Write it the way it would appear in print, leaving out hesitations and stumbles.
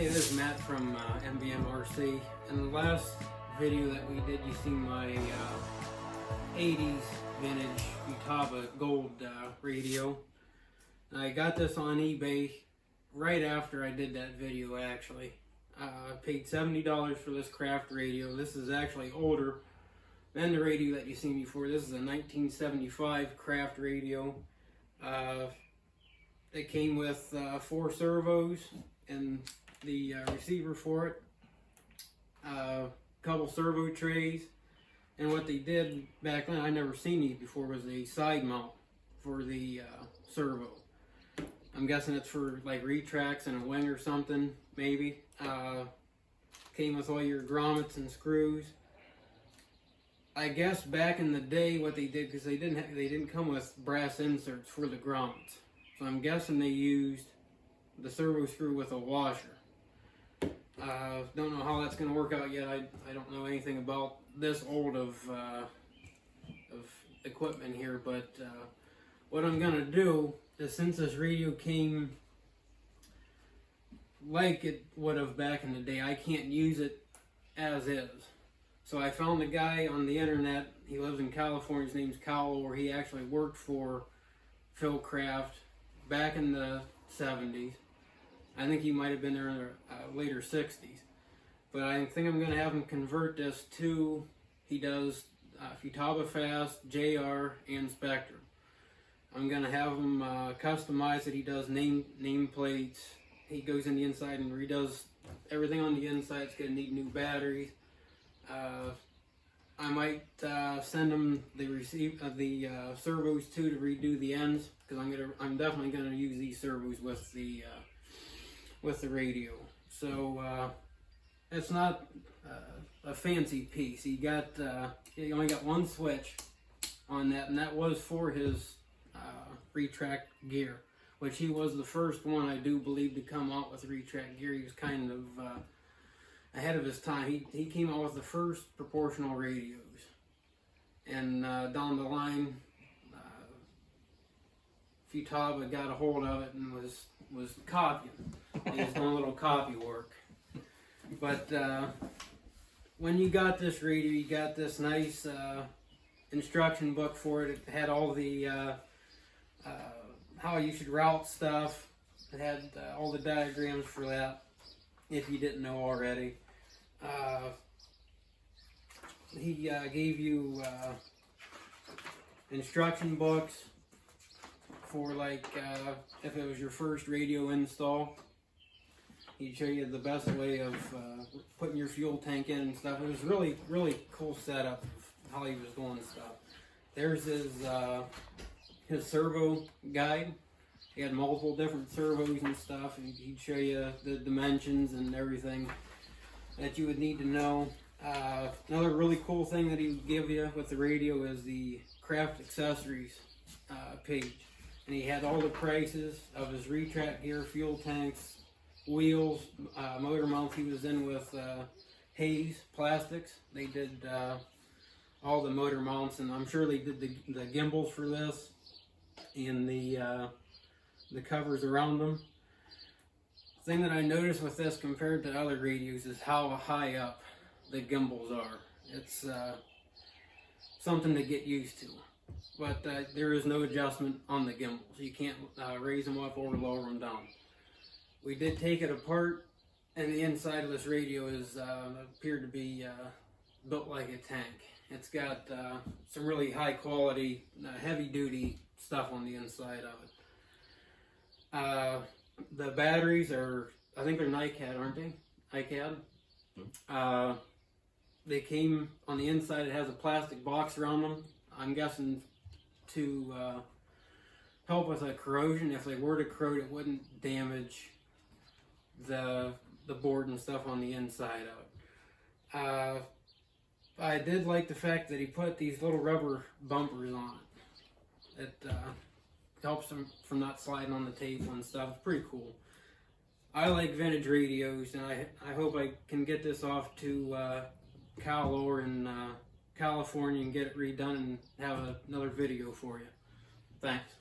Hey, this is Matt from MVMRC. In the last video that we did, you seen my 80s vintage Futaba gold radio. I got this on eBay right after I did that video, actually. I paid $70 for this Kraft radio. This is actually older than the radio that you've seen before. This is a 1975 Kraft radio. It came with 4 servos and the receiver for it, couple servo trays, and what they did back then, I never seen these before, was a side mount for the servo. I'm guessing it's for like retracts and a wing or something, maybe. Came with all your grommets and screws. I guess back in the day what they did, because they didn't come with brass inserts for the grommets, so I'm guessing they used the servo screw with a washer. Don't know how that's going to work out yet. I don't know anything about this old of equipment here, but what I'm going to do is, since this radio came like it would have back in the day, I can't use it as is. So I found a guy on the internet. He lives in California. His name's Kyle, where he actually worked for Phil Kraft back in the 70s. I think he might have been there in the later 60s. But I think I'm going to have him convert this to, he does Futaba Fast, JR, and Spectrum. I'm going to have him customize it. He does nameplates. He goes in the inside and redoes everything on the inside. It's going to need new batteries. I might send him the servos too, to redo the ends, because I'm definitely going to use these servos with the radio. So it's not a fancy piece. He only got one switch on that, and that was for his retract gear, which he was the first one, I do believe, to come out with retract gear. He was kind of ahead of his time. He came out with the first proportional radios, and down the line, Futaba got a hold of it and was copying. He was doing a little copy work. But when you got this radio, you got this nice instruction book for it. It had all the how you should route stuff. It had all the diagrams for that, if you didn't know already. He gave you instruction books for, like, if it was your first radio install. He'd show you the best way of putting your fuel tank in and stuff. It was really, really cool setup of how he was doing stuff. There's his servo guide. He had multiple different servos and stuff, and he'd show you the dimensions and everything that you would need to know. Another really cool thing that he would give you with the radio is the Kraft accessories page. And he had all the prices of his retract gear, fuel tanks, wheels, motor mounts. He was in with Hayes Plastics. They did all the motor mounts, and I'm sure they did the gimbals for this and the covers around them. The thing that I noticed with this compared to other radios is how high up the gimbals are. It's something to get used to. But there is no adjustment on the gimbals. You can't raise them up or lower them down. We did take it apart, and the inside of this radio is appeared to be built like a tank. It's got some really high quality, heavy duty stuff on the inside of it. The batteries are, I think they're NiCad, aren't they? NiCad. Mm-hmm. They came on the inside. It has a plastic box around them. I'm guessing to help with a corrosion. If they were to corrode, it wouldn't damage the board and stuff on the inside of it. I did like the fact that he put these little rubber bumpers on it. It helps them from not sliding on the table and stuff. It's pretty cool. I like vintage radios, and I hope I can get this off to Cal over in California and get it redone and have another video for you. Thanks.